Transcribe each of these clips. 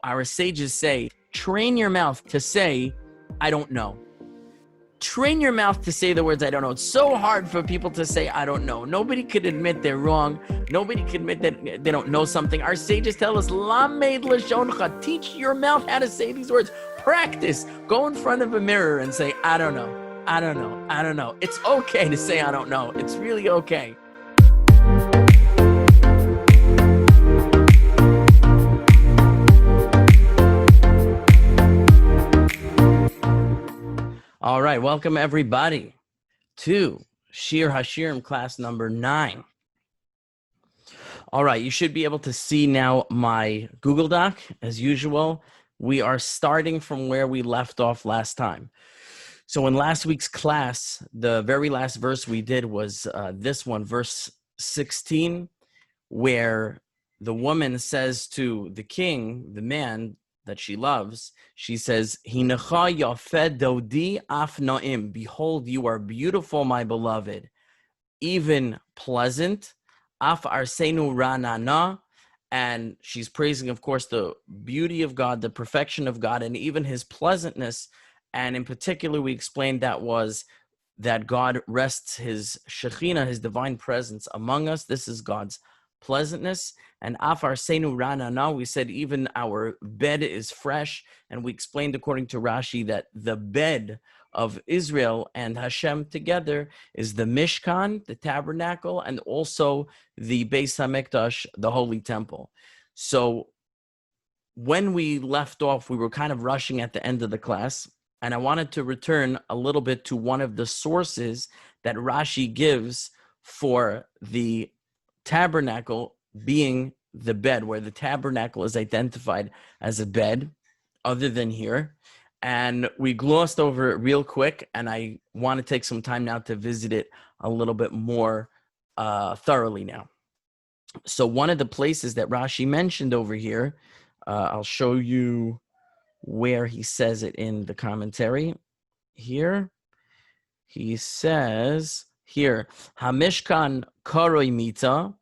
our sages say, train your mouth to say, I don't know. Train your mouth to say the words, I don't know. It's so hard for people to say, I don't know. Nobody could admit they're wrong. Nobody could admit that they don't know something. Our sages tell us, Lamed lashoncha, teach your mouth how to say these words. Practice. Go in front of a mirror and say, I don't know. I don't know. I don't know. It's okay to say, I don't know. It's really okay. All right, welcome everybody to Shir Hashirim class number 9. All right, you should be able to see now my Google Doc. As usual, we are starting from where we left off last time. So in last week's class, the very last verse we did was this one, verse 16, where the woman says to the king, the man that she loves, she says, Hinecha yafed dodi af noim. Behold, you are beautiful, my beloved, even pleasant. Af arsenu ranana. And she's praising, of course, the beauty of God, the perfection of God, and even his pleasantness. And in particular, we explained that God rests his Shekhinah, his divine presence among us. This is God's pleasantness. And af arsenu ranana, we said even our bed is fresh. And we explained according to Rashi that the bed of Israel and Hashem together is the Mishkan, the tabernacle, and also the Beis HaMikdash, the holy temple. So when we left off, we were kind of rushing at the end of the class. And I wanted to return a little bit to one of the sources that Rashi gives for the tabernacle being the bed, where the tabernacle is identified as a bed, other than here. And we glossed over it real quick, and I want to take some time now to visit it a little bit more thoroughly now. So one of the places that Rashi mentioned over here, I'll show you where he says it in the commentary. Here, he says, here, Hamishkan Karoi Mita,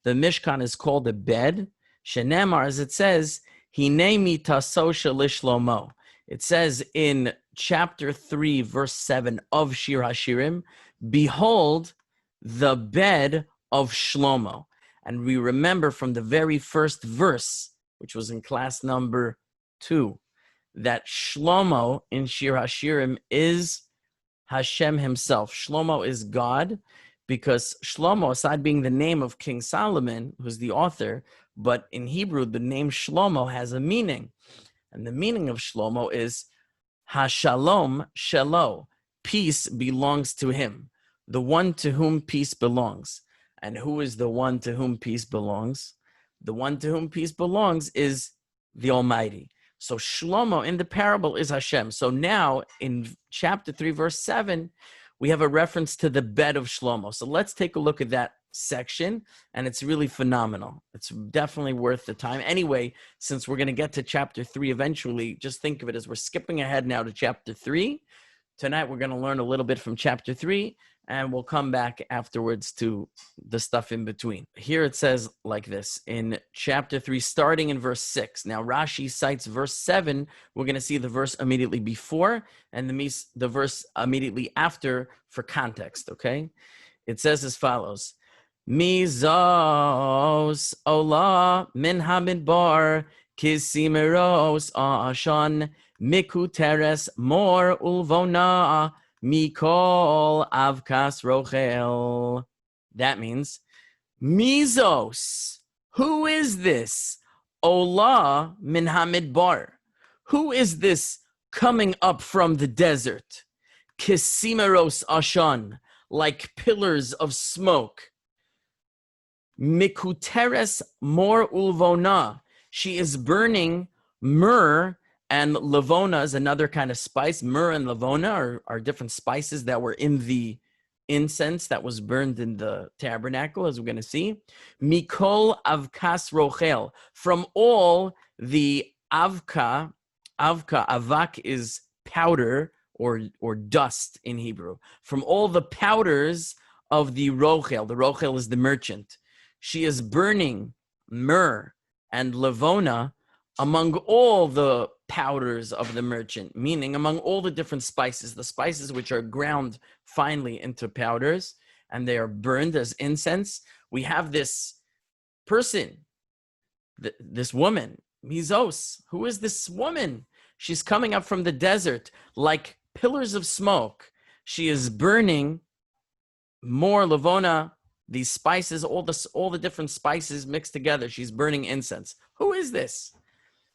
the Mishkan is called a bed. Shenemar, as it says, Hine Mita Sosha Lishlomo. It says in chapter 3, verse 7 of Shir Hashirim, behold, the bed of Shlomo. And we remember from the very first verse, which was in class number 2, that Shlomo in Shir Hashirim is Hashem himself. Shlomo is God, because Shlomo, aside being the name of King Solomon, who's the author, but in Hebrew, the name Shlomo has a meaning. And the meaning of Shlomo is Hashalom Shelo. Peace belongs to him, the one to whom peace belongs. And who is the one to whom peace belongs? The one to whom peace belongs is the Almighty. So Shlomo in the parable is Hashem. So now in chapter 3, verse 7, we have a reference to the bed of Shlomo. So let's take a look at that section, and it's really phenomenal. It's definitely worth the time. Anyway, since we're going to get to chapter 3 eventually, just think of it as we're skipping ahead now to chapter 3. Tonight we're going to learn a little bit from chapter 3, and we'll come back afterwards to the stuff in between. Here it says like this in chapter 3, starting in verse 6. Now Rashi cites verse 7. We're going to see the verse immediately before and the verse immediately after for context, okay? It says as follows. Mizos ola min hamidbar kisimeros ashan mikuteres mor ulvona mikol avkas rochel. That means Mizos. Who is this? Ola min hamidbar. Who is this coming up from the desert? Kisimeros ashan, like pillars of smoke. Mikuteres mor ulvona. She is burning myrrh, and lavona is another kind of spice. Myrrh and lavona are different spices that were in the incense that was burned in the tabernacle, as we're going to see. Mikol avkas rochel. From all the avka, avak is powder or dust in Hebrew. From all the powders of the rochel is the merchant. She is burning myrrh and lavona among all the powders of the merchant, meaning among all the different spices, the spices which are ground finely into powders and they are burned as incense, we have this person, this woman, Mizos. Who is this woman? She's coming up from the desert like pillars of smoke. She is burning more lavona, these spices, all the different spices mixed together. She's burning incense. Who is this?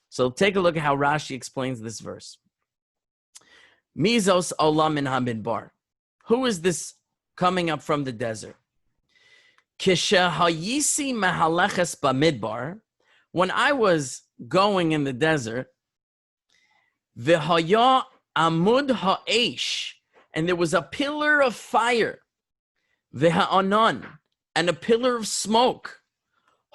So take a look at how Rashi explains this verse. Mizos olam min hamidbar. Who is this coming up from the desert? Kishahayisi mahaleches bamidbar. When I was going in the desert, v'haya amud ha'esh, and there was a pillar of fire, v'ha'anan, and a pillar of smoke,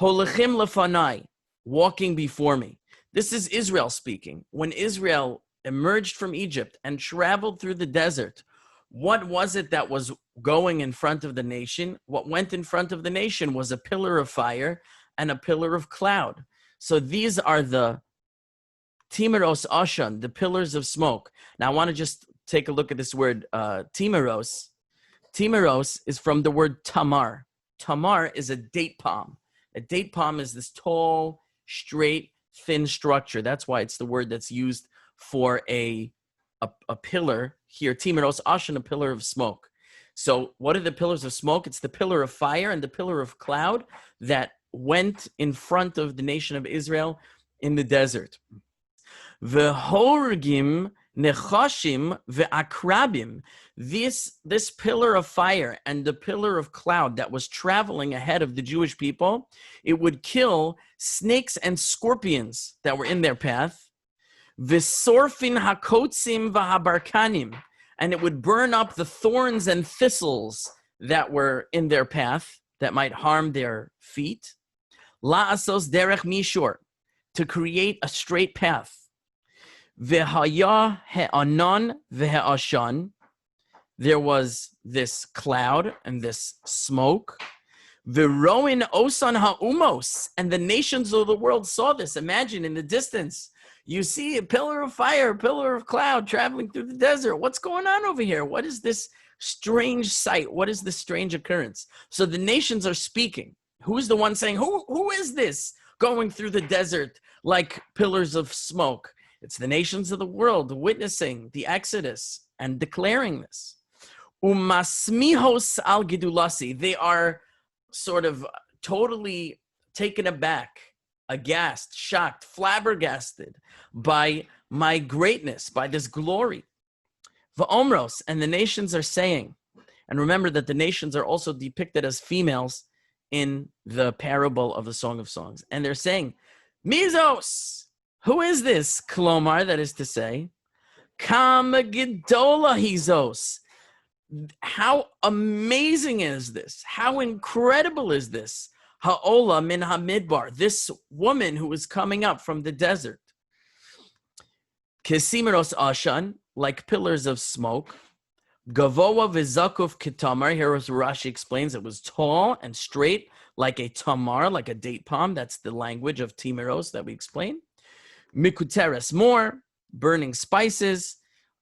holechim lefanai, walking before me. This is Israel speaking. When Israel emerged from Egypt and traveled through the desert, what was it that was going in front of the nation? What went in front of the nation was a pillar of fire and a pillar of cloud. So these are the timeros ashan, the pillars of smoke. Now I want to just take a look at this word timeros. Timeros is from the word tamar. Tamar is a date palm. A date palm is this tall, straight, thin structure. That's why it's the word that's used for a pillar here. Timeros ashan, a pillar of smoke. So what are the pillars of smoke? It's the pillar of fire and the pillar of cloud that went in front of the nation of Israel in the desert. V'horgim nechashim ve'akrabim. This pillar of fire and the pillar of cloud that was traveling ahead of the Jewish people, it would kill snakes and scorpions that were in their path. V'sorfin hakotzim v'habarkanim. And it would burn up the thorns and thistles that were in their path that might harm their feet. La'asos derech mishor, to create a straight path. V'haya he'anan v'he'ashan, there was this cloud and this smoke. V'roin osan ha'umos, and the nations of the world saw this. Imagine in the distance, you see a pillar of fire, a pillar of cloud traveling through the desert. What's going on over here? What is this strange sight? What is this strange occurrence? So the nations are speaking. Who's the one saying, who is this going through the desert like pillars of smoke? It's the nations of the world witnessing the Exodus and declaring this. Umasmihos al gidulasi. They are sort of totally taken aback, aghast, shocked, flabbergasted by my greatness, by this glory. Va'omros, and the nations are saying, and remember that the nations are also depicted as females in the parable of the Song of Songs. And they're saying, Mizos, who is this? Klomar, that is to say, Kama Gidola Hizos. How amazing is this? How incredible is this? Ha'ola min hamidbar, this woman who is coming up from the desert. Kesimeros ashan, like pillars of smoke. Gavoa v'zakuf kitamar, here as Rashi explains, it was tall and straight like a tamar, like a date palm. That's the language of timeros that we explain. Mikuteres, more, burning spices.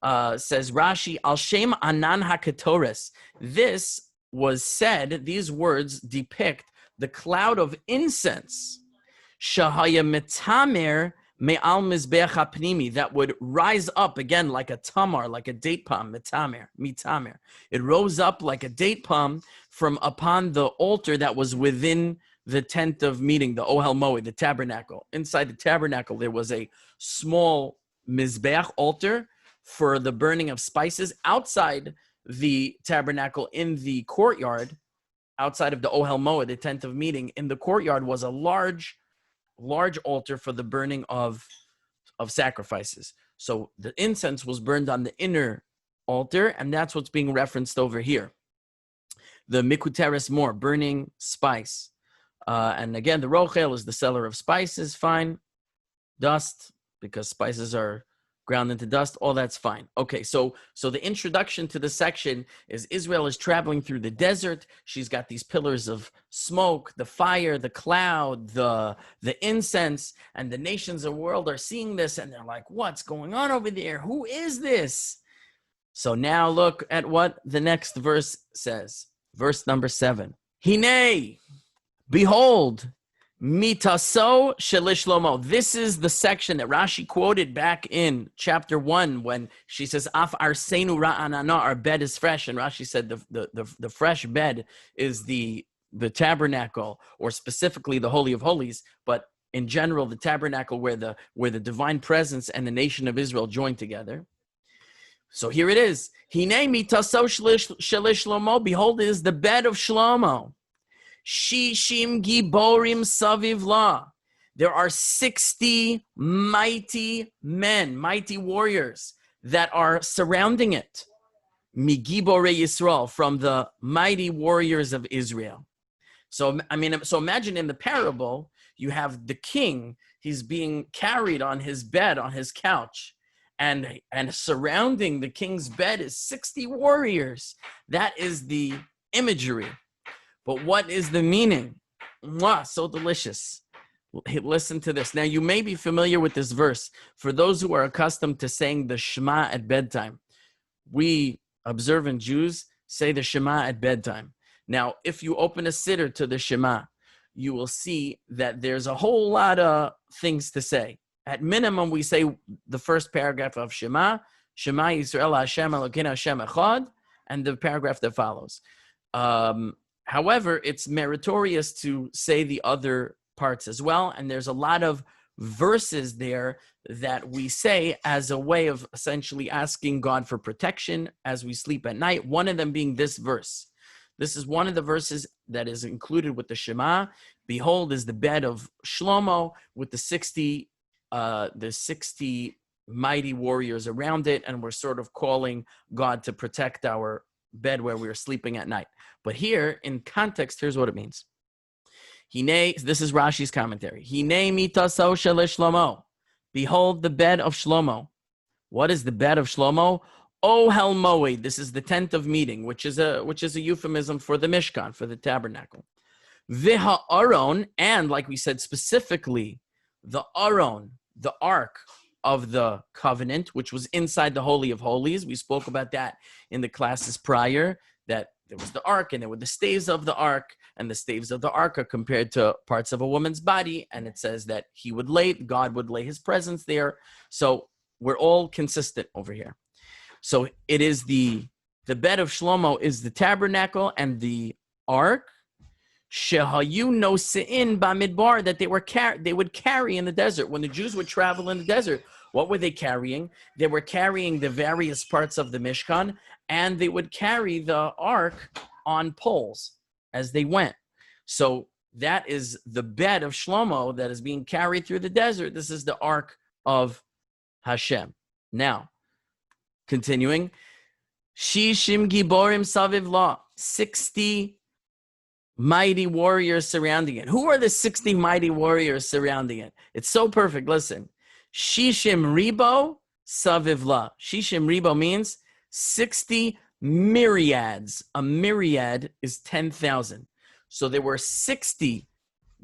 Says Rashi, al shem anan hakatores. This was said, these words depict the cloud of incense, shahaya metamer me'al mizbeach hapnimi, that would rise up again like a tamar, like a date palm, mitamer. It rose up like a date palm from upon the altar that was within the tent of meeting, the ohel moed, the tabernacle. Inside the tabernacle, there was a small mizbeach altar for the burning of spices. Outside the tabernacle, in the courtyard, outside of the ohel moed, the tent of meeting, in the courtyard was a large altar for the burning of sacrifices. So the incense was burned on the inner altar, and that's what's being referenced over here. The mikuteres more, burning spice. And again, the rochel is the seller of spices, fine. Dust, because spices are ground into dust, all that's fine. Okay, so the introduction to the section is Israel is traveling through the desert. She's got these pillars of smoke, the fire, the cloud, the incense, and the nations of the world are seeing this, and they're like, what's going on over there? Who is this? So now look at what the next verse says. Verse number 7. Hine, behold, mitaso shelish Shlomo. This is the section that Rashi quoted back in chapter 1 when she says, Af arsenu ra'anana, our bed is fresh. And Rashi said the fresh bed is the tabernacle, or specifically the Holy of Holies, but in general, the tabernacle where the divine presence and the nation of Israel join together. So here it is. Hine mitaso shelish Shlomo. Behold, it is the bed of Shlomo. Shishim giborim saviv la. There are 60 mighty men, mighty warriors that are surrounding it. Migibore Yisrael, from the mighty warriors of Israel. So imagine in the parable, you have the king. He's being carried on his bed, on his couch. And surrounding the king's bed is 60 warriors. That is the imagery. But what is the meaning? Mwah, so delicious. Listen to this. Now, you may be familiar with this verse. For those who are accustomed to saying the Shema at bedtime, we observant Jews say the Shema at bedtime. Now, if you open a siddur to the Shema, you will see that there's a whole lot of things to say. At minimum, we say the first paragraph of Shema, Shema Yisrael Hashem Elokeinu Hashem Echad, and the paragraph that follows. However, it's meritorious to say the other parts as well, and there's a lot of verses there that we say as a way of essentially asking God for protection as we sleep at night, one of them being this verse. This is one of the verses that is included with the Shema. Behold is the bed of Shlomo with the 60 mighty warriors around it, and we're sort of calling God to protect our bed where we are sleeping at night. But here, in context, here's what it means. This is Rashi's commentary. Hine mitaso shelish Shlomo. Behold the bed of Shlomo. What is the bed of Shlomo? Ohel Moed. This is the tent of meeting, which is a euphemism for the Mishkan, for the tabernacle. Viha Aron, and like we said specifically, the Aron, the Ark of the covenant, which was inside the Holy of Holies. We spoke about that in the classes prior, that there was the Ark and there were the staves of the Ark, and the staves of the Ark are compared to parts of a woman's body, and it says that God would lay his presence there. So we're all consistent over here. So it is the bed of Shlomo is the tabernacle, and the Ark, Shehayu nosein bamidbar, that they would carry in the desert. When the Jews would travel in the desert, what were they carrying? They were carrying the various parts of the Mishkan, and they would carry the Ark on poles as they went. So that is the bed of Shlomo that is being carried through the desert. This is the Ark of Hashem. Now, continuing, Shishim giborim saviv la, 60 mighty warriors surrounding it. Who are the 60 mighty warriors surrounding it? It's so perfect. Listen. Shishim ribo saviv la. Shishim ribo means 60 myriads. A myriad is 10,000. So there were 60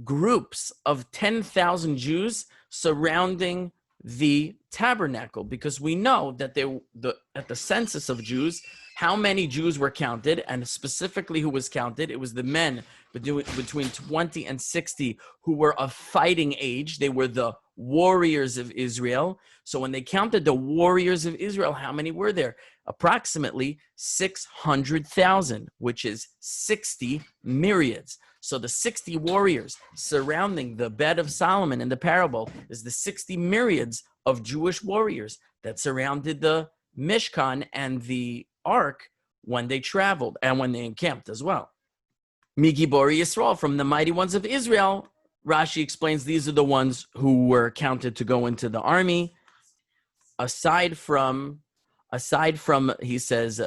groups of 10,000 Jews surrounding the tabernacle, because we know that at the census of Jews, how many Jews were counted, and specifically who was counted. It was the men between 20 and 60 who were of fighting age. They were the warriors of Israel. So when they counted the warriors of Israel, how many were there? Approximately 600,000, which is 60 myriads. So the 60 warriors surrounding the bed of Solomon in the parable is the 60 myriads of Jewish warriors that surrounded the Mishkan and the Ark when they traveled and when they encamped as well. Migibori Yisrael, from the mighty ones of Israel. Rashi explains these are the ones who were counted to go into the army. Aside from he says,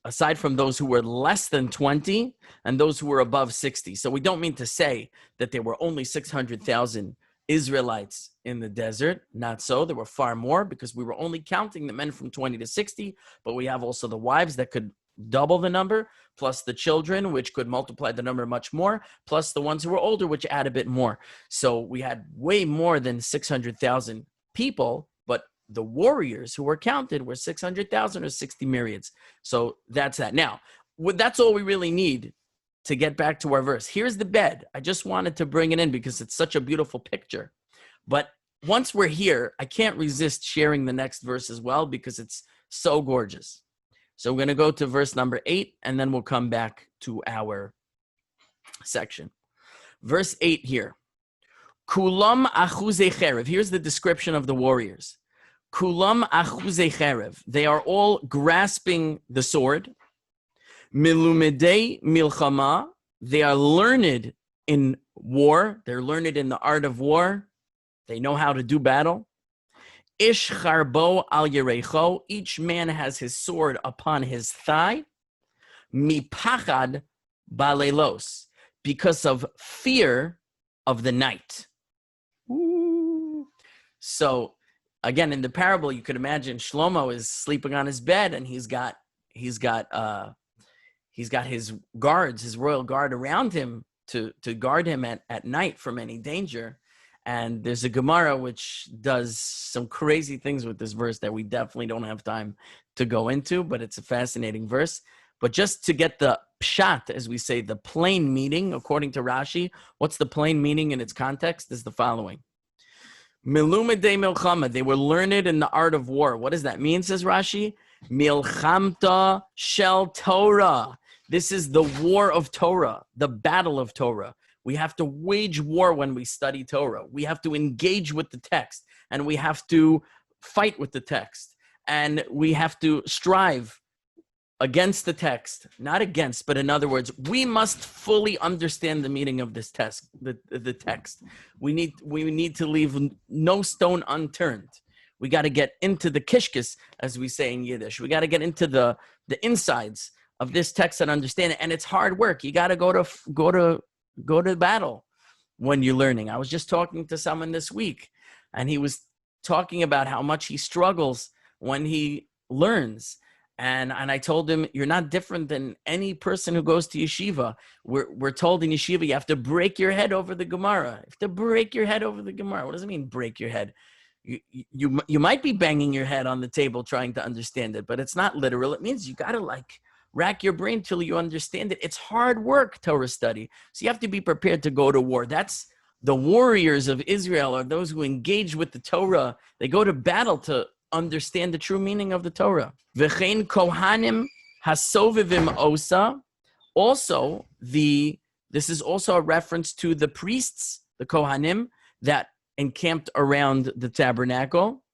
aside from those who were less than 20 and those who were above 60. So we don't mean to say that there were only 600,000 Israelites in the desert. Not so. There were far more because we were only counting the men from 20 to 60, but we have also the wives that could double the number, plus the children, which could multiply the number much more, plus the ones who were older, which add a bit more. So we had way more than 600,000 people, but the warriors who were counted were 600,000 or 60 myriads. So that's that. Now, that's all we really need to get back to our verse. Here's the bed. I just wanted to bring it in because it's such a beautiful picture. But once we're here, I can't resist sharing the next verse as well because it's so gorgeous. So we're going to go to verse number 8, and then we'll come back to our section. Verse 8 here. Kulam achuzei cherev. Here's the description of the warriors. Kulam achuzei cherev. They are all grasping the sword. Milumedei milchama. They are learned in war. They're learned in the art of war. They know how to do battle. Ish charbo al yerecho. Each man has his sword upon his thigh. Mipachad balelos. Because of fear of the night. Ooh. So, again, in the parable, you could imagine Shlomo is sleeping on his bed, and he's got his guards, his royal guard around him to guard him at night from any danger. And there's a Gemara which does some crazy things with this verse that we definitely don't have time to go into, but it's a fascinating verse. But just to get the pshat, as we say, the plain meaning, according to Rashi, what's the plain meaning in its context is the following. Milumedei milchama, they were learned in the art of war. What does that mean, says Rashi? Milchamta shel Torah. This is the war of Torah, the battle of Torah. We have to wage war when we study Torah. We have to engage with the text, and we have to fight with the text, and we have to strive against the text, not against, but in other words, we must fully understand the meaning of this text. The text. We need to leave no stone unturned. We got to get into the kishkis, as we say in Yiddish. We got to get into the insides of this text and understand it. And it's hard work. You got to go to battle when you're learning. I was just talking to someone this week, and he was talking about how much he struggles when he learns. And I told him, you're not different than any person who goes to yeshiva. We're told in yeshiva, you have to break your head over the Gemara. You have to break your head over the Gemara. What does it mean, break your head? You might be banging your head on the table trying to understand it, but it's not literal. It means you got to rack your brain till you understand it. It's hard work, Torah study. So you have to be prepared to go to war. That's the warriors of Israel, are those who engage with the Torah. They go to battle to understand the true meaning of the Torah. V'chein kohanim hasovivim osa. Also, this is also a reference to the priests, the kohanim, that encamped around the tabernacle.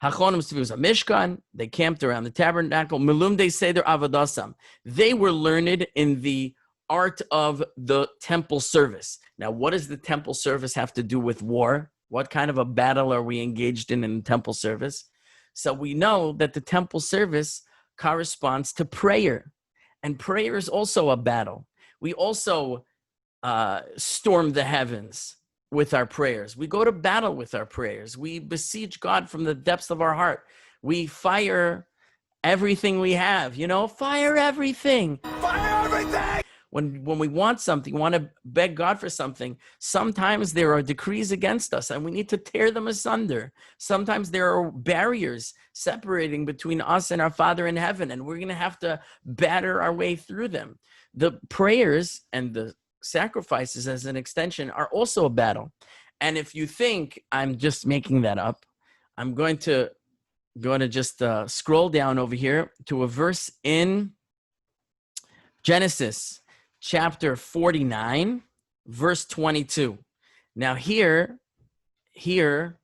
Hachonim stavus mishkan. They camped around the tabernacle. Milumdei seder avadasam. They were learned in the art of the temple service. Now, what does the temple service have to do with war? What kind of a battle are we engaged in the temple service? So we know that the temple service corresponds to prayer. And prayer is also a battle. We also storm the heavens with our prayers. We go to battle with our prayers. We beseech God from the depths of our heart. We fire everything we have. Fire everything. Fire everything! When we want something, want to beg God for something, sometimes there are decrees against us and we need to tear them asunder. Sometimes there are barriers separating between us and our Father in heaven, and we're going to have to batter our way through them. The prayers and the sacrifices as an extension are also a battle. And if you think I'm just making that up, I'm going to just scroll down over here to a verse in Genesis chapter 49, verse 22. Now here, Yaakov,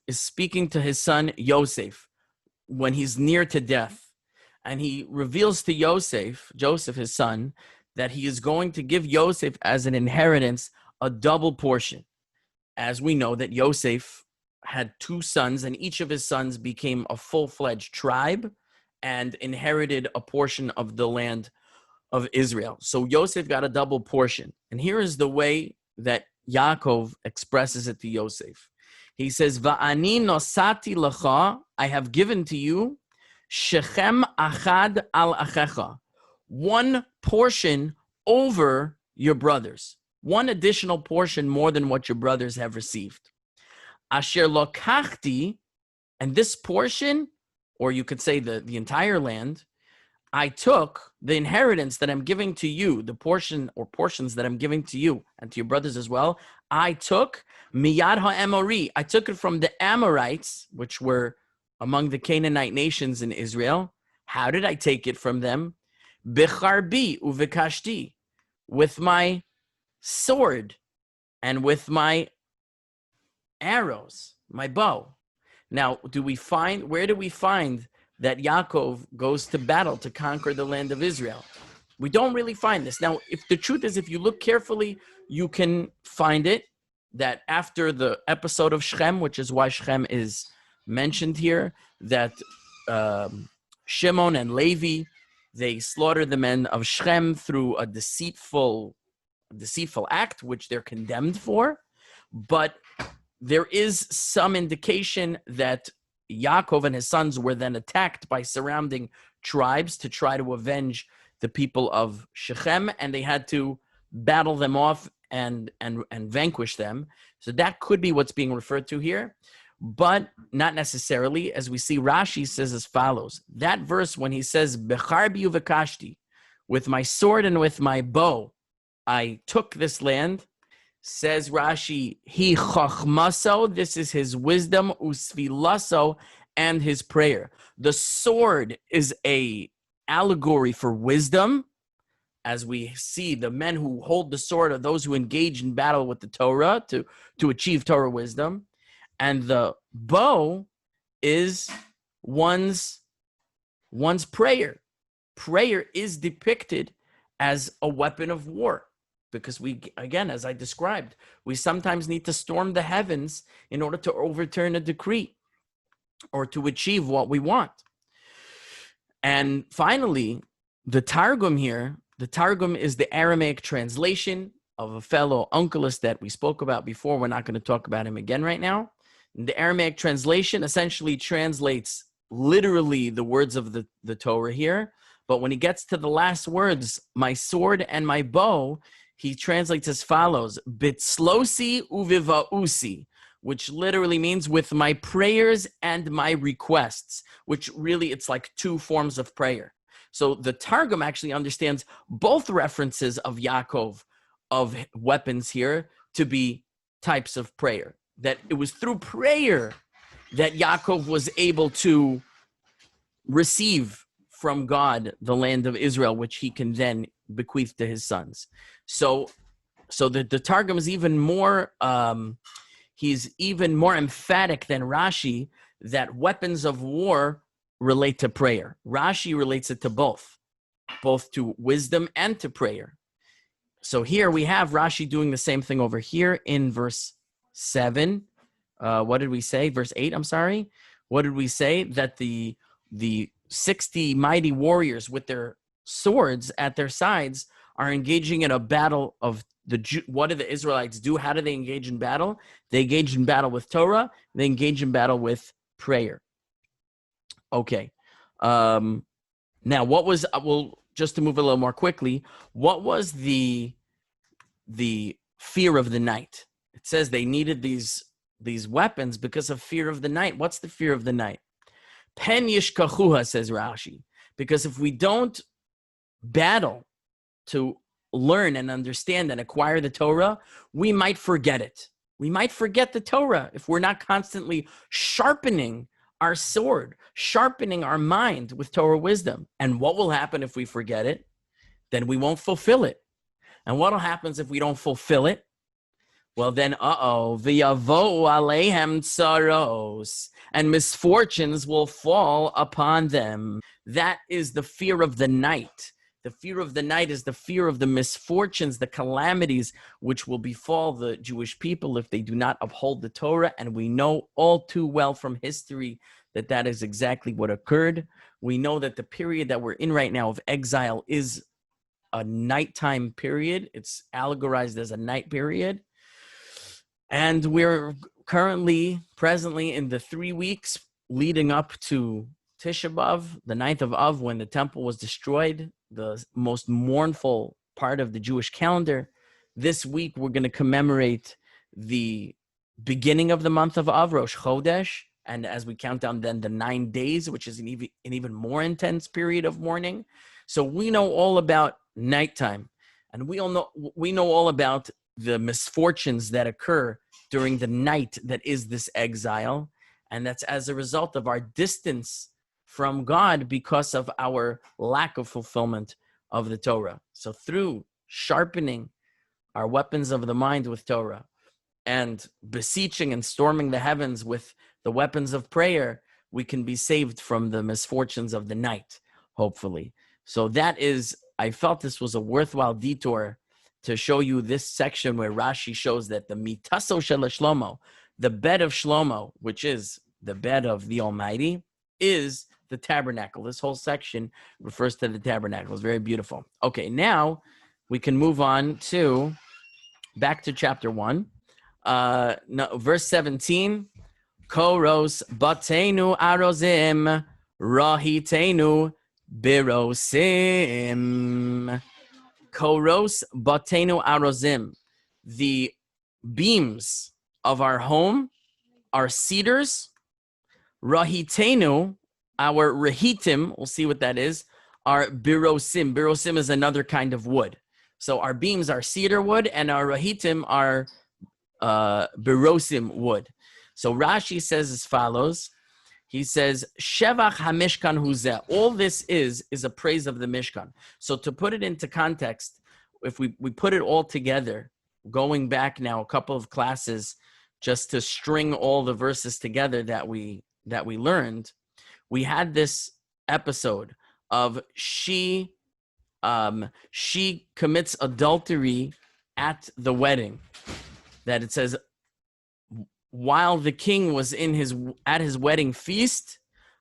is speaking to his son Yosef when he's near to death. And he reveals to Joseph, his son, that he is going to give Yosef as an inheritance a double portion. As we know that Yosef had two sons, and each of his sons became a full-fledged tribe and inherited a portion of the land of Israel. So Yosef got a double portion. And here is the way that Yaakov expresses it to Yosef. He says, Va'ani nosati lecha, I have given to you, shechem achad al achecha, one portion over your brothers, one additional portion more than what your brothers have received. Asher lokachti, and this portion, or you could say the entire land, I took the inheritance that I'm giving to you, the portion or portions that I'm giving to you and to your brothers as well. I took miyad ha'emori. I took it from the Amorites, which were among the Canaanite nations in Israel. How did I take it from them? Bicharbi uvikashti, with my sword and with my arrows, my bow. Now, where do we find that Yaakov goes to battle to conquer the land of Israel? We don't really find this. Now, if the truth is, if you look carefully, you can find it, that after the episode of Shechem, which is why Shechem is mentioned here, that Shimon and Levi, they slaughtered the men of Shechem through a deceitful act, which they're condemned for. But there is some indication that Yaakov and his sons were then attacked by surrounding tribes to try to avenge the people of Shechem, and they had to battle them off and vanquish them. So that could be what's being referred to here, but not necessarily. As we see, Rashi says as follows. That verse, when he says, Becharbi uvekashti, with my sword and with my bow, I took this land, says Rashi, he chochmaso, this is his wisdom, usvilaso, and his prayer. The sword is a allegory for wisdom. As we see, the men who hold the sword are those who engage in battle with the Torah to achieve Torah wisdom. And the bow is one's prayer. Prayer is depicted as a weapon of war. Because we, again, as I described, we sometimes need to storm the heavens in order to overturn a decree or to achieve what we want. And finally, the Targum here, the Targum is the Aramaic translation of a fellow uncleist that we spoke about before. We're not going to talk about him again right now. The Aramaic translation essentially translates literally the words of the Torah here. But when he gets to the last words, my sword and my bow, he translates as follows, Bitzlosi uvivausi, which literally means with my prayers and my requests, which really it's like two forms of prayer. So the Targum actually understands both references of Yaakov of weapons here to be types of prayer. That it was through prayer that Yaakov was able to receive from God the land of Israel, which he can then bequeath to his sons. So the Targum is even more, he's even more emphatic than Rashi that weapons of war relate to prayer. Rashi relates it to both to wisdom and to prayer. So here we have Rashi doing the same thing over here in verse 7. What did we say? Verse 8, I'm sorry. What did we say? That the 60 mighty warriors with their swords at their sides are engaging in a battle of what do the Israelites do? How do they engage in battle? They engage in battle with Torah. They engage in battle with prayer. Okay. Now, what was, just to move a little more quickly, what was the fear of the night? It says they needed these weapons because of fear of the night. What's the fear of the night? Pen yishkachuha, says Rashi, because if we don't battle to learn and understand and acquire the Torah, we might forget it. We might forget the Torah if we're not constantly sharpening our sword, sharpening our mind with Torah wisdom. And what will happen if we forget it? Then we won't fulfill it. And what will happen if we don't fulfill it? Well, then, v'yavo'u aleihem tsaros, and misfortunes will fall upon them. That is the fear of the night. The fear of the night is the fear of the misfortunes, the calamities which will befall the Jewish people if they do not uphold the Torah. And we know all too well from history that that is exactly what occurred. We know that the period that we're in right now of exile is a nighttime period. It's allegorized as a night period. And we're presently in the 3 weeks leading up to Tisha B'Av, the 9th of Av, when the temple was destroyed, the most mournful part of the Jewish calendar. This week, we're going to commemorate the beginning of the month of Av, Rosh Chodesh, and as we count down then the 9 days, which is an even more intense period of mourning. So we know all about nighttime, and we know all about the misfortunes that occur during the night that is this exile, and that's as a result of our distance from God because of our lack of fulfillment of the Torah. So through sharpening our weapons of the mind with Torah and beseeching and storming the heavens with the weapons of prayer, we can be saved from the misfortunes of the night, hopefully. So I felt this was a worthwhile detour to show you this section where Rashi shows that the mitaso shel Shlomo, the bed of Shlomo, which is the bed of the Almighty, is the tabernacle. This whole section refers to the tabernacle. It's very beautiful. Okay, now we can move on back to chapter 1. Verse 17, Koros batenu arozim rahitenu birosim. Koros batenu arozim. The beams of our home are cedars. Rahitenu, our rahitim, we'll see what that is, are birosim. Birosim is another kind of wood. So our beams are cedar wood and our rahitim are birosim wood. So Rashi says as follows. He says, Shevach HaMishkan Huzeh. All this is a praise of the Mishkan. So to put it into context, if we put it all together, going back now a couple of classes, just to string all the verses together that we learned, we had this episode of she commits adultery at the wedding. That it says, while the king was at his wedding feast,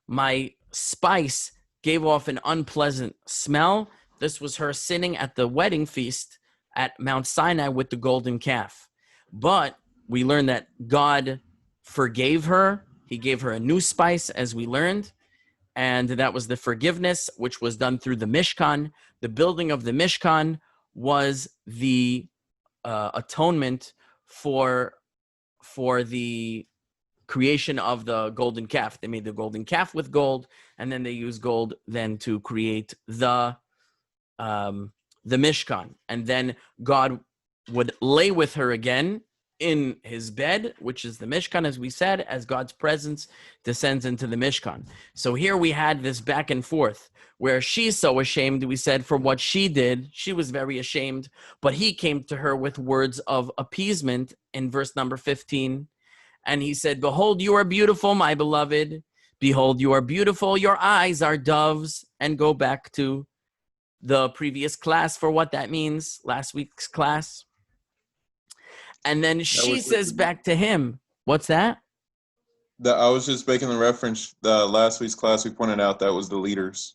my spice gave off an unpleasant smell. This was her sitting at the wedding feast at Mount Sinai with the golden calf. But we learned that God forgave her. He gave her a new spice, as we learned. And that was the forgiveness, which was done through the Mishkan. The building of the Mishkan was the atonement for the creation of the golden calf. They made the golden calf with gold, and then they used gold then to create the Mishkan. And then God would lay with her again in his bed, which is the Mishkan, as we said, as God's presence descends into the Mishkan. So here we had this back and forth where she's so ashamed, we said, for what she did. She was very ashamed, but he came to her with words of appeasement in verse number 15. And he said, behold, you are beautiful, my beloved. Behold, you are beautiful. Your eyes are doves. And go back to the previous class for what that means, last week's class. And then she says back to him, what's that? I was just making the reference. The last week's class, we pointed out that was the leaders.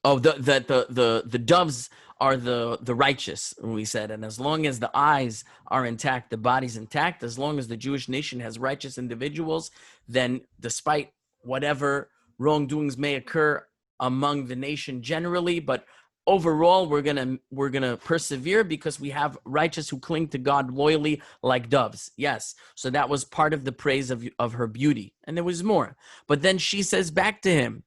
Oh, the doves are the righteous, we said. And as long as the eyes are intact, the body's intact, as long as the Jewish nation has righteous individuals, then despite whatever wrongdoings may occur among the nation generally, but overall, we're gonna persevere because we have righteous who cling to God loyally like doves. Yes. So that was part of the praise of her beauty. And there was more. But then she says back to him,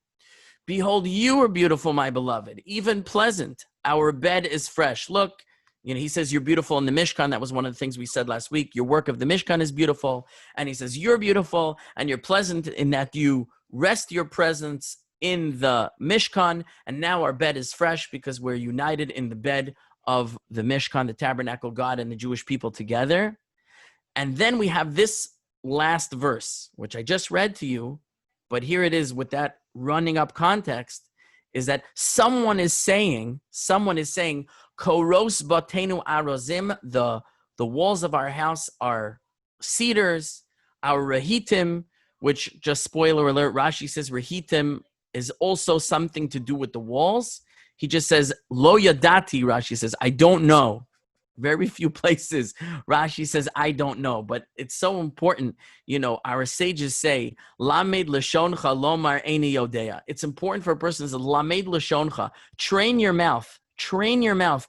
behold, you are beautiful, my beloved, even pleasant. Our bed is fresh. Look, he says you're beautiful in the Mishkan. That was one of the things we said last week. Your work of the Mishkan is beautiful. And he says you're beautiful and you're pleasant in that you rest your presence in the Mishkan, and now our bed is fresh because we're united in the bed of the Mishkan, the tabernacle, God and the Jewish people together. And then we have this last verse, which I just read to you, but here it is with that running up context, is that someone is saying, Koros batenu arozim, the walls of our house are cedars, our rahitim, which, just spoiler alert, Rashi says rahitim is also something to do with the walls. He just says, lo yadati, Rashi says, I don't know. Very few places Rashi says, I don't know, but it's so important. You know, our sages say, Lamed lashoncha lomar eini yodea. It's important for a person to say, Lamed lashoncha. Train your mouth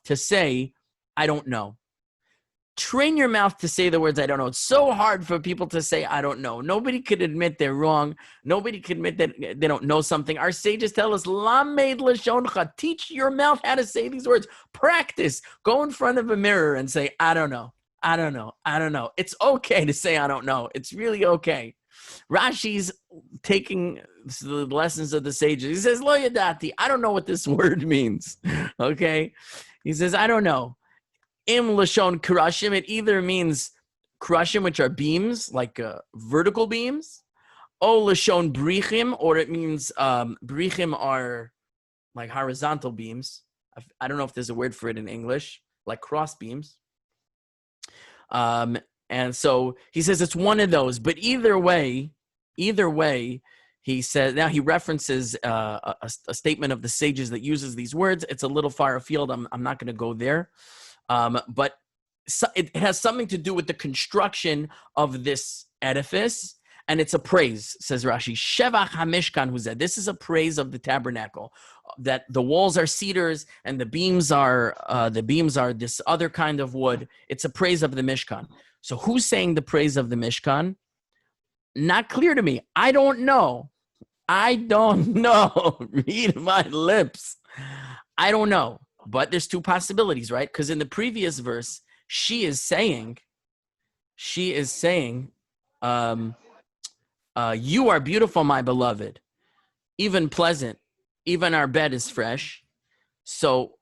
to say, I don't know. Train your mouth to say the words, I don't know. It's so hard for people to say, I don't know. Nobody could admit they're wrong. Nobody could admit that they don't know something. Our sages tell us, Lamed lashoncha. Teach your mouth how to say these words. Practice. Go in front of a mirror and say, I don't know. I don't know. I don't know. It's okay to say, I don't know. It's really okay. Rashi's taking the lessons of the sages. He says, Lo yadati. I don't know what this word means. Okay? He says, I don't know. Im lashon krashim, it either means krashim, which are beams, like vertical beams, o lashon brichim, or it means brichim are like horizontal beams. I don't know if there's a word for it in English, like cross beams. And so he says it's one of those. But either way, he says, now he references a statement of the sages that uses these words. It's a little far afield. I'm not going to go there. But it has something to do with the construction of this edifice, and it's a praise, says Rashi. Shevach HaMishkan Huzeh. This is a praise of the tabernacle, that the walls are cedars and the beams are this other kind of wood. It's a praise of the Mishkan. So who's saying the praise of the Mishkan? Not clear to me. I don't know. Read my lips. I don't know. But there's two possibilities, right? Because in the previous verse, she is saying, you are beautiful, my beloved, even pleasant, even our bed is fresh. So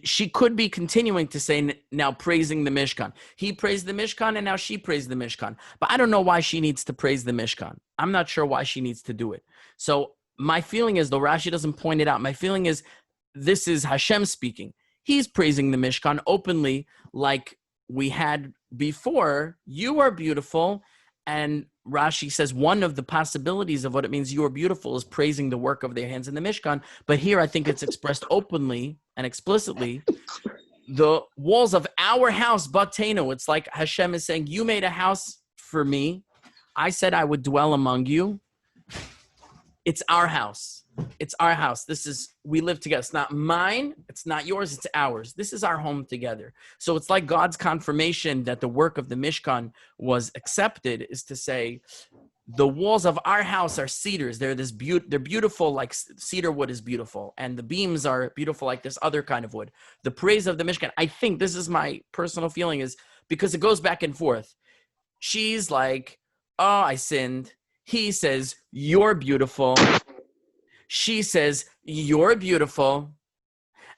she could be continuing to say, now praising the Mishkan. He praised the Mishkan, and now she praised the Mishkan. But I don't know why she needs to praise the Mishkan. I'm not sure why she needs to do it. So my feeling is, though Rashi doesn't point it out, my feeling is, this is Hashem speaking. He's praising the Mishkan openly, like we had before. You are beautiful. And Rashi says one of the possibilities of what it means you are beautiful is praising the work of their hands in the Mishkan. But here I think it's expressed openly and explicitly. The walls of our house, Batenu, it's like Hashem is saying, you made a house for me. I said I would dwell among you. It's our house. It's our house. We live together. It's not mine. It's not yours. It's ours. This is our home together. So it's like God's confirmation that the work of the Mishkan was accepted is to say, the walls of our house are cedars. They're beautiful, like cedar wood is beautiful. And the beams are beautiful, like this other kind of wood. The praise of the Mishkan, I think this is my personal feeling, is because it goes back and forth. She's like, oh, I sinned. He says, you're beautiful. She says, you're beautiful.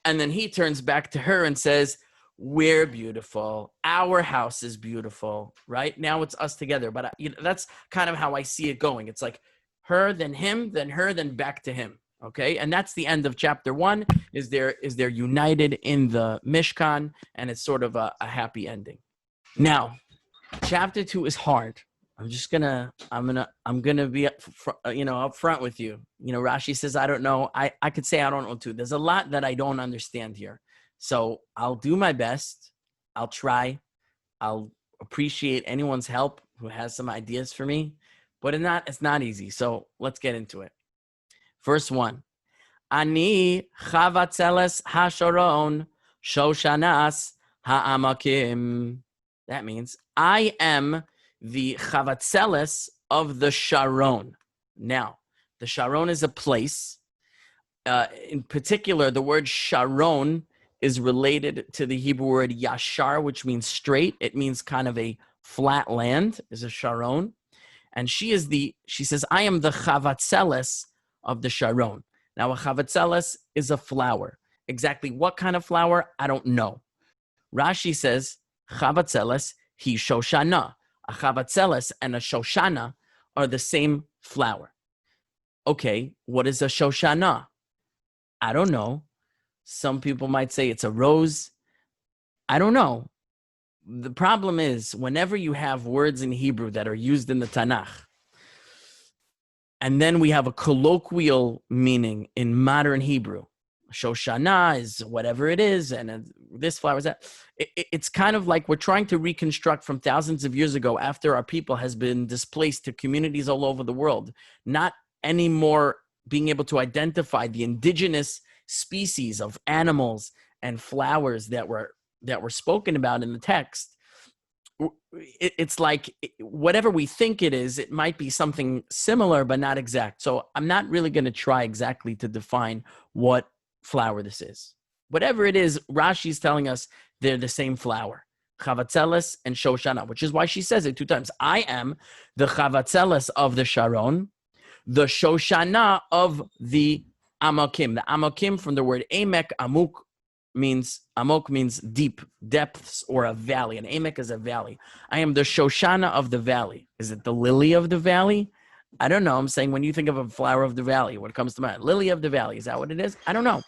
And then he turns back to her and says, we're beautiful. Our house is beautiful, right? Now it's us together. But that's kind of how I see it going. It's like her, then him, then her, then back to him. Okay? And that's the end of chapter 1, is they're united in the Mishkan, and it's sort of a happy ending. Now, chapter 2 is hard. I'm gonna be up front with you. Rashi says, I don't know. I could say I don't know too. There's a lot that I don't understand here. So I'll do my best. I'll try. I'll appreciate anyone's help who has some ideas for me, but it's not easy. So let's get into it. Verse 1. Ani chavatzeles hasharon shoshanas ha'amakim. That means I am the chavatzeles of the Sharon. Now, the Sharon is a place. In particular, the word Sharon is related to the Hebrew word yashar, which means straight. It means kind of a flat land, is a Sharon. And she says, I am the chavatzeles of the Sharon. Now, a chavatzeles is a flower. Exactly what kind of flower, I don't know. Rashi says, chavatzeles hi shoshana. A chavatzeles and a shoshana are the same flower. Okay, what is a shoshana? I don't know. Some people might say it's a rose. I don't know. The problem is, whenever you have words in Hebrew that are used in the Tanakh, and then we have a colloquial meaning in modern Hebrew, Shoshana is whatever it is, and this flower is that. It's kind of like we're trying to reconstruct from thousands of years ago after our people has been displaced to communities all over the world, not anymore being able to identify the indigenous species of animals and flowers that were spoken about in the text. It's like whatever we think it is, it might be something similar, but not exact. So I'm not really going to try exactly to define what flower this is. Whatever it is, Rashi's telling us they're the same flower, Chavatzeles and Shoshana, which is why she says it 2 times. I am the Chavatzeles of the Sharon, the Shoshana of the Amokim. The Amokim from the word Amek, Amok means deep, depths, or a valley. And Amek is a valley. I am the Shoshana of the valley. Is it the lily of the valley? I don't know. I'm saying when you think of a flower of the valley, what comes to mind? Lily of the valley. Is that what it is? I don't know.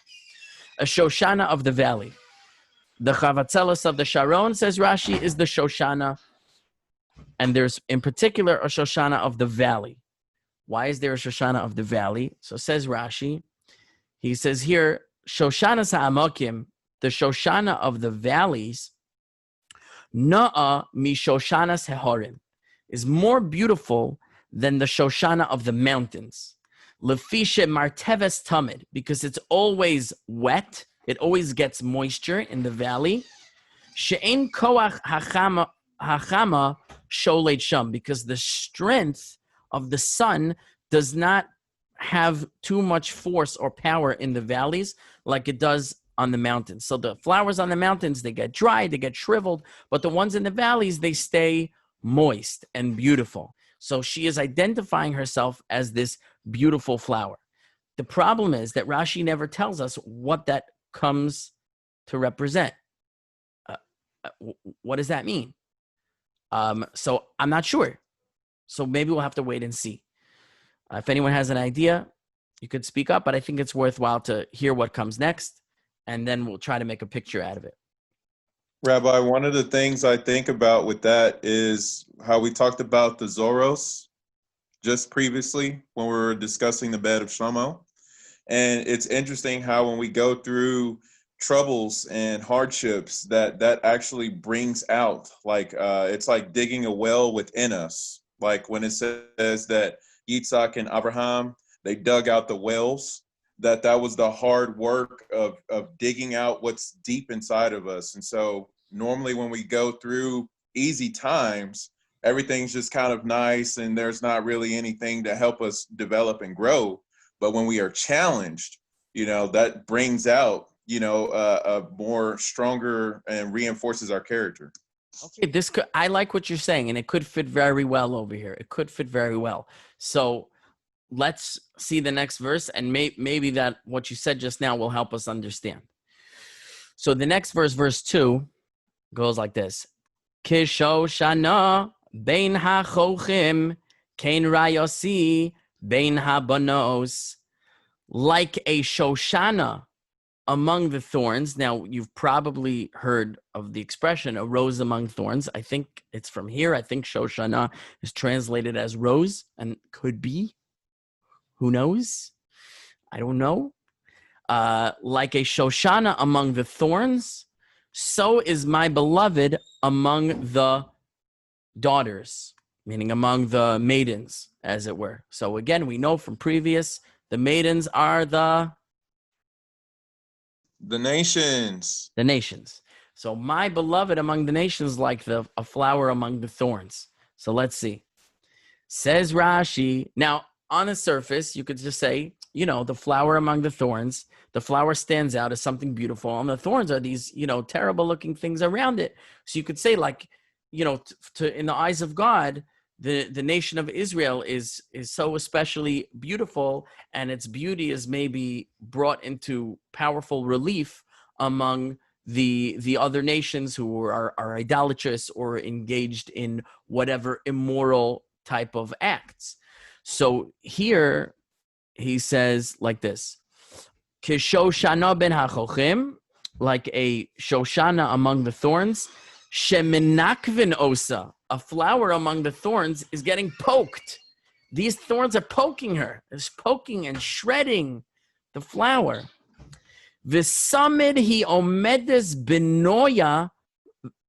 A Shoshana of the valley. The Chavatzeles of the Sharon, says Rashi, is the Shoshana. And there's in particular a Shoshana of the valley. Why is there a Shoshana of the valley? So says Rashi. He says here, Shoshana Sa'amokim, the Shoshana of the valleys, Na'a mi Shoshana Sehorim, is more beautiful than the Shoshana of the mountains. Lefishe marteves tamid, because it's always wet. It always gets moisture in the valley. She'en koach hachama sholeit sham, because the strength of the sun does not have too much force or power in the valleys like it does on the mountains. So the flowers on the mountains, they get dry, they get shriveled, but the ones in the valleys, they stay moist and beautiful. So she is identifying herself as this beautiful flower. The problem is that Rashi never tells us what that comes to represent. What does that mean? So I'm not sure. So maybe we'll have to wait and see. If anyone has an idea, you could speak up, but I think it's worthwhile to hear what comes next, and then we'll try to make a picture out of it. Rabbi, one of the things I think about with that is how we talked about the Zoros just previously when we were discussing the bed of Shlomo. And it's interesting how when we go through troubles and hardships, that actually brings out, like, it's like digging a well within us. Like when it says that Yitzhak and Abraham, they dug out the wells, that was the hard work of digging out what's deep inside of us. And so normally when we go through easy times, everything's just kind of nice and there's not really anything to help us develop and grow. But when we are challenged, that brings out, a more stronger and reinforces our character. Okay, I like what you're saying, and it could fit very well over here. It could fit very well. So let's see the next verse, and maybe that what you said just now will help us understand. So the next verse, verse 2, goes like this. Kishoshana bein ha-chochim kein rayosi bein ha-banos. Like a Shoshana among the thorns. Now, you've probably heard of the expression, a rose among thorns. I think it's from here. I think Shoshana is translated as rose, and could be. Who knows? I don't know. Like a Shoshana among the thorns, so is my beloved among the daughters, meaning among the maidens, as it were. So again, we know from previous, the maidens are the nations. The nations. So my beloved among the nations, like a flower among the thorns. So let's see. Says Rashi. Now, on the surface, you could just say, the flower among the thorns. The flower stands out as something beautiful, and the thorns are these, terrible looking things around it. So you could say, like, in the eyes of God, the nation of Israel is so especially beautiful, and its beauty is maybe brought into powerful relief among the other nations who are idolatrous or engaged in whatever immoral type of acts. So here he says like this: Kishoshana ben hachochim, like a Shoshana among the thorns, shemenakvin osa, a flower among the thorns is getting poked. These thorns are poking her. It's poking and shredding the flower. V'samid hi omedes benoya,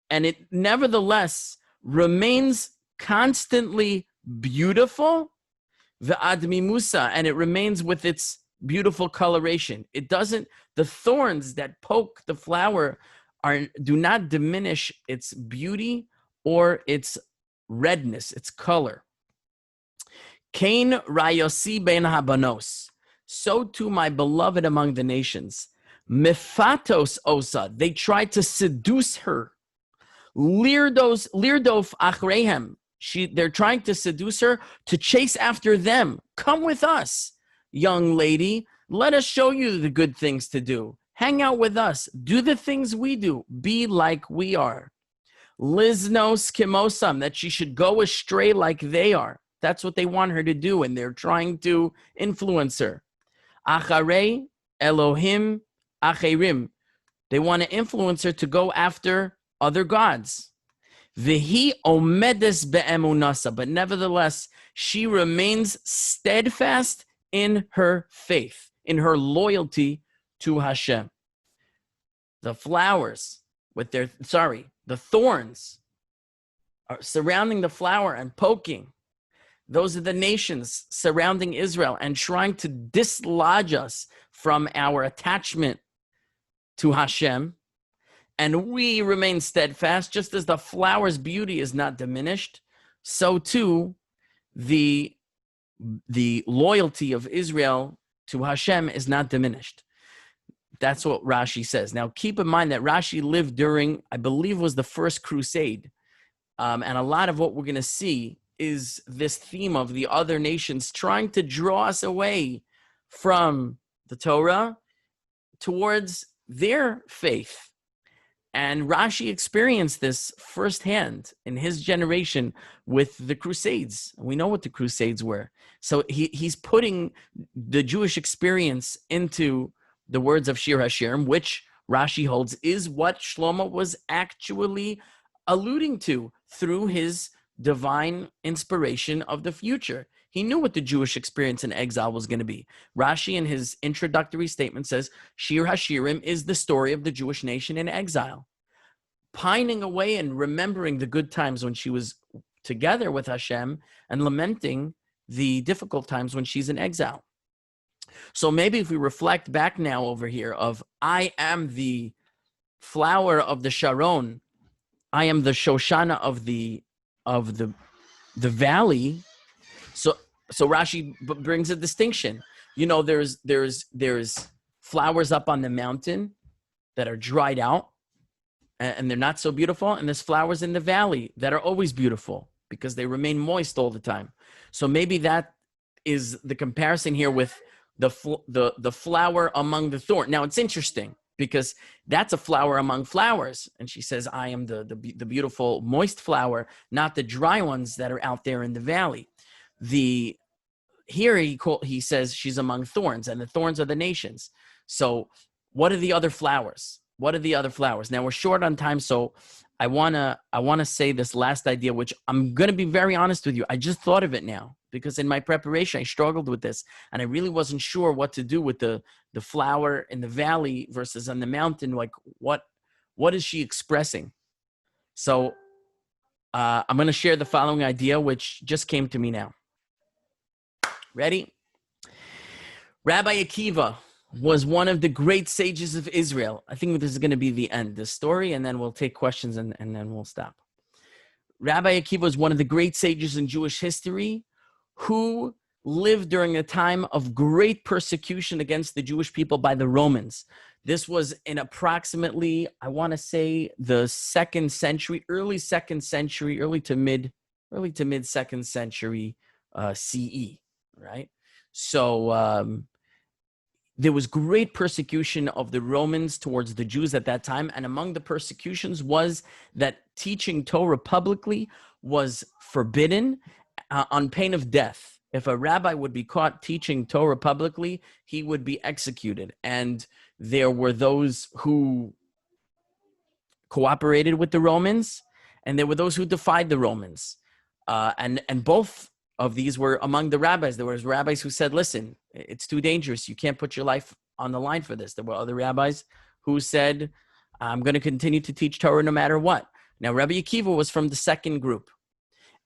and it nevertheless remains constantly beautiful. V'admimusa, and it remains with its beautiful coloration. It doesn't, the thorns that poke the flower do not diminish its beauty or its redness, its color. Kain rayosi ben habanos. So too my beloved among the nations. Mifatos osa. They tried to seduce her. Lirdof achrehem. They're trying to seduce her to chase after them. Come with us, young lady. Let us show you the good things to do. Hang out with us. Do the things we do. Be like we are. Liznos kimosam, that she should go astray like they are. That's what they want her to do, and they're trying to influence her. Acharei Elohim acherim. They want to influence her to go after other gods. V'hi omedes be'emunasa, but nevertheless, she remains steadfast in her faith, in her loyalty to Hashem. The flowers the thorns are surrounding the flower and poking. Those are the nations surrounding Israel and trying to dislodge us from our attachment to Hashem. And we remain steadfast, just as the flower's beauty is not diminished, so too the loyalty of Israel to Hashem is not diminished. That's what Rashi says. Now, keep in mind that Rashi lived during, I believe, was the first crusade. And a lot of what we're going to see is this theme of the other nations trying to draw us away from the Torah towards their faith. And Rashi experienced this firsthand in his generation with the Crusades. We know what the Crusades were. So he's putting the Jewish experience into the words of Shir HaShirim, which Rashi holds is what Shlomo was actually alluding to through his divine inspiration of the future. He knew what the Jewish experience in exile was going to be. Rashi, in his introductory statement, says Shir HaShirim is the story of the Jewish nation in exile, pining away and remembering the good times when she was together with Hashem and lamenting the difficult times when she's in exile. So maybe if we reflect back now over here of I am the flower of the Sharon, I am the Shoshana of the valley. So Rashi brings a distinction. You know, there's flowers up on the mountain that are dried out and they're not so beautiful, and there's flowers in the valley that are always beautiful because they remain moist all the time. So maybe that is the comparison here with the flower among the thorn. Now it's interesting because that's a flower among flowers, and she says, "I am the beautiful moist flower, not the dry ones that are out there in the valley." Here he says she's among thorns, and the thorns are the nations. So what are the other flowers? What are the other flowers? Now we're short on time, so I wanna say this last idea, which I'm gonna be very honest with you. I just thought of it now because in my preparation I struggled with this, and I really wasn't sure what to do with the flower in the valley versus on the mountain. Like what is she expressing? So I'm gonna share the following idea, which just came to me now. Ready? Rabbi Akiva was one of the great sages of Israel. I think this is going to be the end, the story, and then we'll take questions and then we'll stop. Rabbi Akiva was one of the great sages in Jewish history who lived during a time of great persecution against the Jewish people by the Romans. This was in approximately, I want to say, the second century, early to mid second century CE, right? So there was great persecution of the Romans towards the Jews at that time. And among the persecutions was that teaching Torah publicly was forbidden on pain of death. If a rabbi would be caught teaching Torah publicly, he would be executed. And there were those who cooperated with the Romans, and there were those who defied the Romans. And both of these were among the rabbis. There was rabbis who said, listen, it's too dangerous. You can't put your life on the line for this. There were other rabbis who said, I'm going to continue to teach Torah no matter what. Now, Rabbi Akiva was from the second group.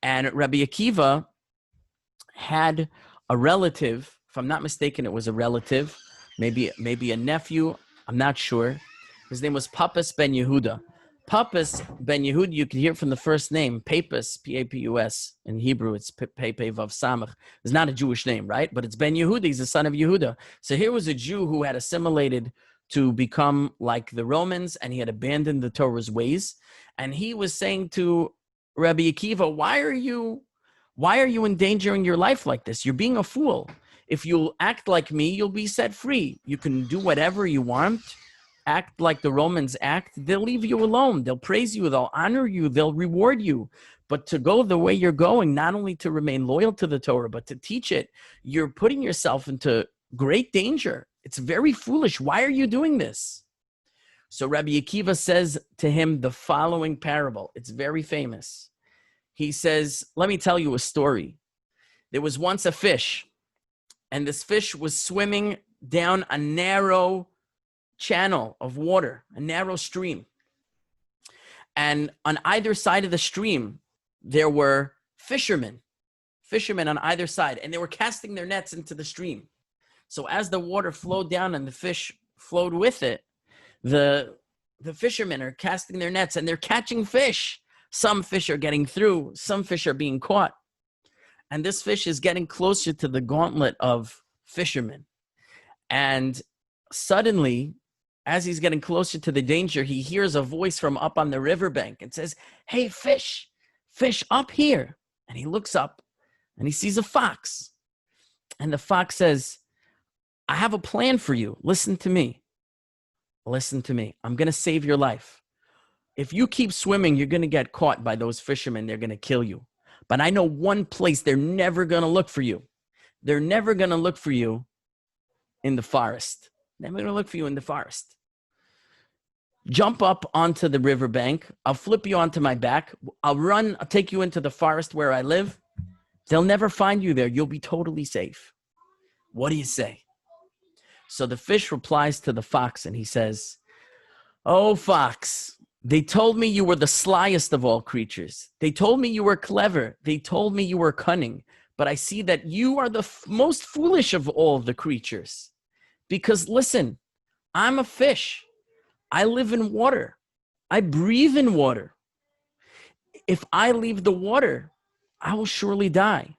And Rabbi Akiva had a relative, if I'm not mistaken, it was a relative, maybe a nephew, I'm not sure. His name was Papas ben Yehuda. Papas ben Yehuda, you can hear from the first name, Papus, P-A-P-U-S. In Hebrew, it's Pe-Pe Vav Samach. It's not a Jewish name, right? But it's ben Yehuda. He's the son of Yehuda. So here was a Jew who had assimilated to become like the Romans, and he had abandoned the Torah's ways. And he was saying to Rabbi Akiva, why are you endangering your life like this? You're being a fool. If you'll act like me, you'll be set free. You can do whatever you want. Act like the Romans act. They'll leave you alone. They'll praise you. They'll honor you. They'll reward you. But to go the way you're going, not only to remain loyal to the Torah, but to teach it, you're putting yourself into great danger. It's very foolish. Why are you doing this? So Rabbi Akiva says to him the following parable. It's very famous. He says, let me tell you a story. There was once a fish, and this fish was swimming down a narrow channel of water, a narrow stream. And on either side of the stream, there were fishermen on either side, and they were casting their nets into the stream. So as the water flowed down and the fish flowed with it, the fishermen are casting their nets and they're catching fish. Some fish are getting through, some fish are being caught. And this fish is getting closer to the gauntlet of fishermen. And suddenly, as he's getting closer to the danger, he hears a voice from up on the riverbank and says, hey, fish up here. And he looks up and he sees a fox. And the fox says, I have a plan for you. Listen to me. Listen to me. I'm going to save your life. If you keep swimming, you're going to get caught by those fishermen. They're going to kill you. But I know one place they're never going to look for you. They're never going to look for you in the forest. Never going to look for you in the forest. Jump up onto the riverbank. I'll flip you onto my back. I'll take you into the forest where I live. They'll never find you there. You'll be totally safe. What do you say? So the fish replies to the fox and he says, oh, fox, they told me you were the slyest of all creatures. They told me you were clever. They told me you were cunning. But I see that you are the most foolish of all the creatures. Because listen, I'm a fish. I live in water. I breathe in water. If I leave the water, I will surely die.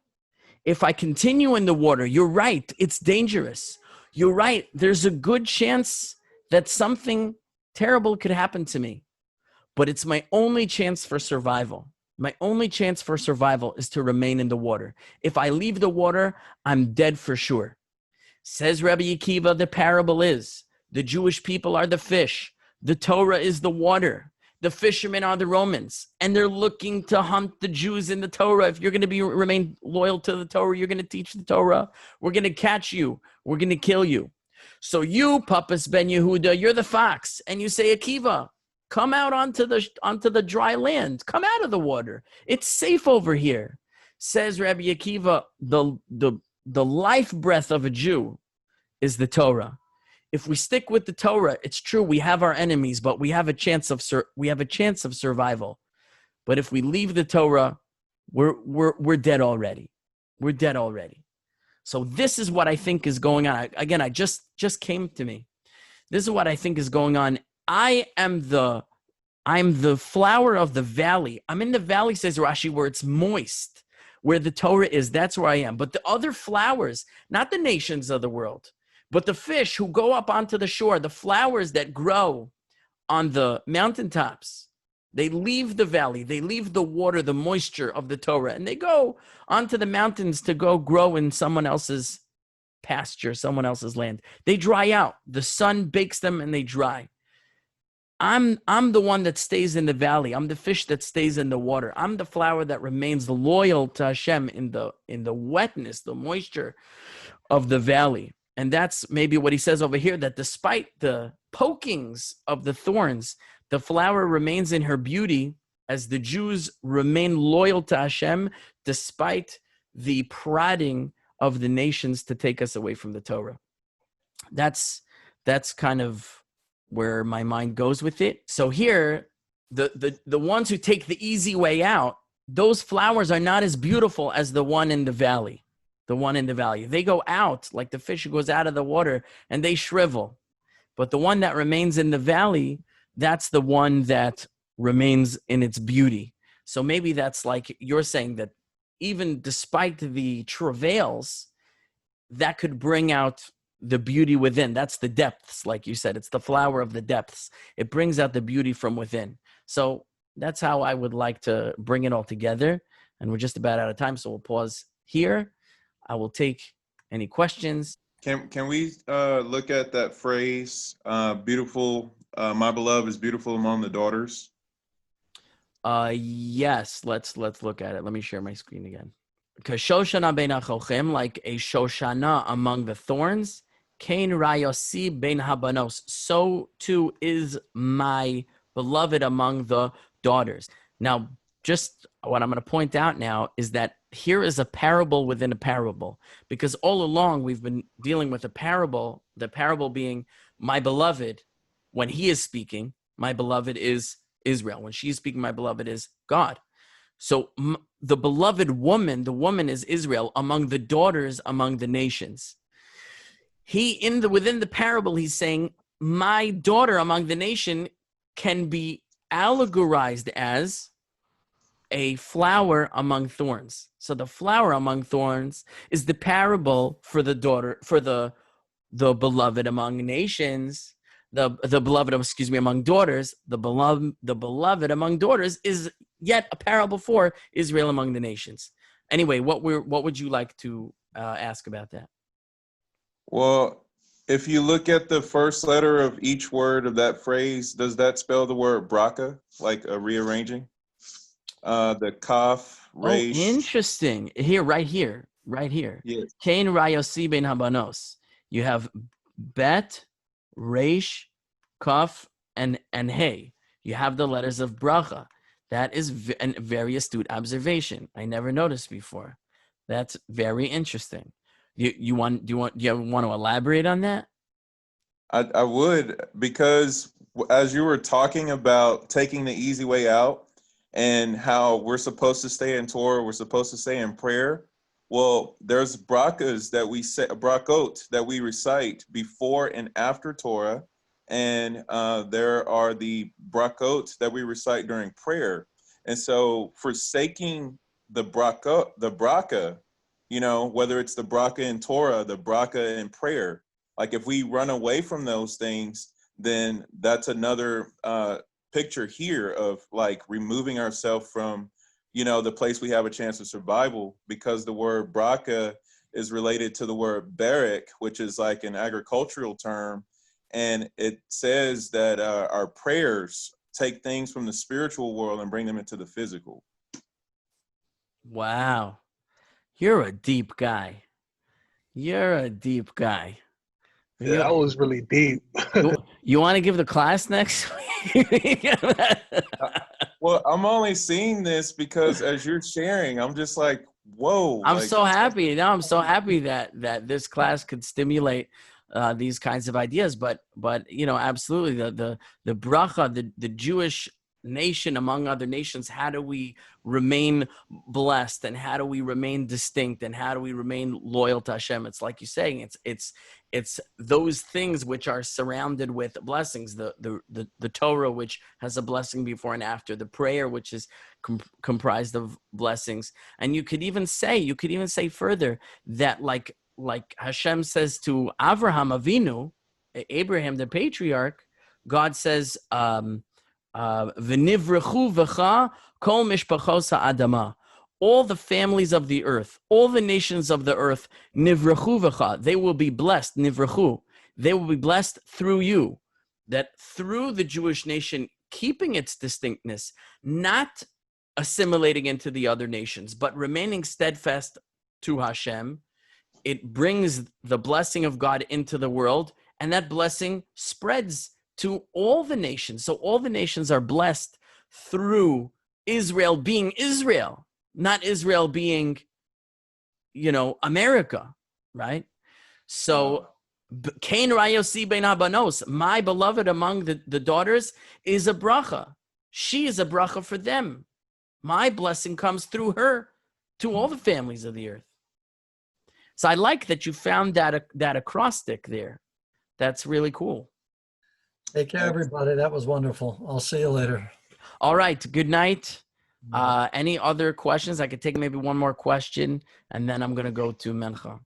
If I continue in the water, you're right, it's dangerous. You're right, there's a good chance that something terrible could happen to me. But it's my only chance for survival. My only chance for survival is to remain in the water. If I leave the water, I'm dead for sure. Says Rabbi Akiva, the parable is, the Jewish people are the fish. The Torah is the water. The fishermen are the Romans. And they're looking to hunt the Jews in the Torah. If you're going to remain loyal to the Torah, you're going to teach the Torah. We're going to catch you. We're going to kill you. So you, Papas ben Yehuda, you're the fox. And you say, Akiva, come out onto the dry land. Come out of the water. It's safe over here. Says Rabbi Akiva, the life breath of a Jew is the Torah. If we stick with the Torah, it's true we have our enemies, but we have a chance of survival. But if we leave the Torah, we're dead already. We're dead already. So this is what I think is going on. Again, I just came to me. This is what I think is going on. I'm the flower of the valley. I'm in the valley, says Rashi, where it's moist, where the Torah is. That's where I am. But the other flowers, not the nations of the world, but the fish who go up onto the shore, the flowers that grow on the mountaintops, they leave the valley, they leave the water, the moisture of the Torah, and they go onto the mountains to go grow in someone else's pasture, someone else's land. They dry out. The sun bakes them and they dry. I'm the one that stays in the valley. I'm the fish that stays in the water. I'm the flower that remains loyal to Hashem in the wetness, the moisture of the valley. And that's maybe what he says over here, that despite the pokings of the thorns, the flower remains in her beauty as the Jews remain loyal to Hashem despite the prodding of the nations to take us away from the Torah. That's That's kind of where my mind goes with it. So here, the ones who take the easy way out, those flowers are not as beautiful as the one in the valley. The one in the valley. They go out like the fish goes out of the water and they shrivel. But the one that remains in the valley, that's the one that remains in its beauty. So maybe that's like you're saying, that even despite the travails, that could bring out the beauty within. That's the depths, like you said. It's the flower of the depths. It brings out the beauty from within. So that's how I would like to bring it all together. And we're just about out of time, so we'll pause here. I will take any questions. Can we look at that phrase, beautiful, my beloved is beautiful among the daughters? Yes, let's look at it. Let me share my screen again. Shoshana bein hachochem, like a Shoshana among the thorns. Kain rayosi bein habanos. So too is my beloved among the daughters. Now, just what I'm going to point out now is that here is a parable within a parable, because all along we've been dealing with a parable, the parable being my beloved. When he is speaking, my beloved is Israel. When she's speaking, my beloved is God. So the beloved woman, the woman is Israel among the daughters, among the nations. Within the parable, he's saying, my daughter among the nation can be allegorized as a flower among thorns. So the flower among thorns is the parable for the daughter, for the beloved among nations, the beloved, among daughters. The beloved among daughters is yet a parable for Israel among the nations. Anyway, what would you like to ask about that? Well, if you look at the first letter of each word of that phrase, does that spell the word braka, like a rearranging? The kaf, resh. Oh, interesting. Right here. Yes. Kain rayosi ben habanos. You have bet, resh, kaf, and hey. You have the letters of bracha. That is a very astute observation. I never noticed before. That's very interesting. Do you want to elaborate on that? I would, because as you were talking about taking the easy way out and how we're supposed to stay in Torah, we're supposed to stay in prayer. Well, there's brakas that we say, brakot that we recite before and after Torah, and there are the brakot that we recite during prayer. And so, forsaking the braka, whether it's the braka in Torah, the braka in prayer, like if we run away from those things, then that's another picture here of like removing ourselves from, the place we have a chance of survival, because the word braka is related to the word barak, which is like an agricultural term. And it says that our prayers take things from the spiritual world and bring them into the physical. Wow. You're a deep guy. Yeah, that was really deep. You want to give the class next week? Well, I'm only seeing this because as you're sharing, I'm just like, whoa. I'm so happy. Now I'm so happy that this class could stimulate these kinds of ideas. But absolutely, the bracha, the Jewish nation among other nations, how do we remain blessed, and how do we remain distinct, and how do we remain loyal to Hashem? It's like you're saying, it's those things which are surrounded with blessings, the Torah, which has a blessing before and after, the prayer, which is comprised of blessings. And you could even say further that like Hashem says to Avraham Avinu, Abraham the patriarch, God says, V'nivrechu v'cha kol mishpachos ha'adama. All the families of the earth, all the nations of the earth, nivrechu v'cha, they will be blessed, nivrechu. They will be blessed through you. That through the Jewish nation keeping its distinctness, not assimilating into the other nations, but remaining steadfast to Hashem, it brings the blessing of God into the world, and that blessing spreads to all the nations. So all the nations are blessed through Israel being Israel, not Israel being, America, right? So Kain Rayosi ben Abanos, my beloved among the daughters, is a bracha. She is a bracha for them. My blessing comes through her to all the families of the earth. So I like that you found that acrostic there. That's really cool. Take care, everybody. That was wonderful. I'll see you later. All right. Good night. Any other questions? I could take maybe one more question, and then I'm going to go to Mencha.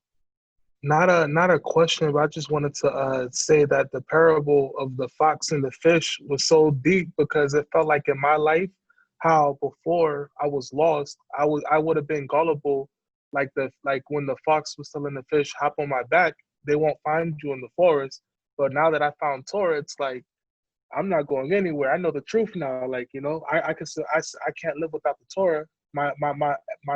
Not a question, but I just wanted to say that the parable of the fox and the fish was so deep because it felt like in my life how before I was lost, I would have been gullible, like when the fox was telling the fish, hop on my back, they won't find you in the forest. But now that I found Torah, it's like I'm not going anywhere. I know the truth now. Like, you know, I can't live without the Torah. My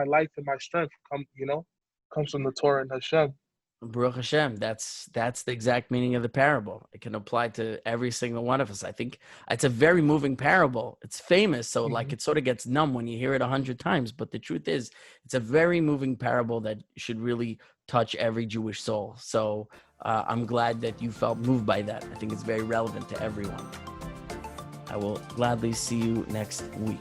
life and my strength comes from the Torah and Hashem. Baruch Hashem, that's the exact meaning of the parable. It can apply to every single one of us. I think it's a very moving parable. It's famous, so like it sort of gets numb when you hear it 100 times. But the truth is, it's a very moving parable that should really touch every Jewish soul. So I'm glad that you felt moved by that. I think it's very relevant to everyone. I will gladly see you next week.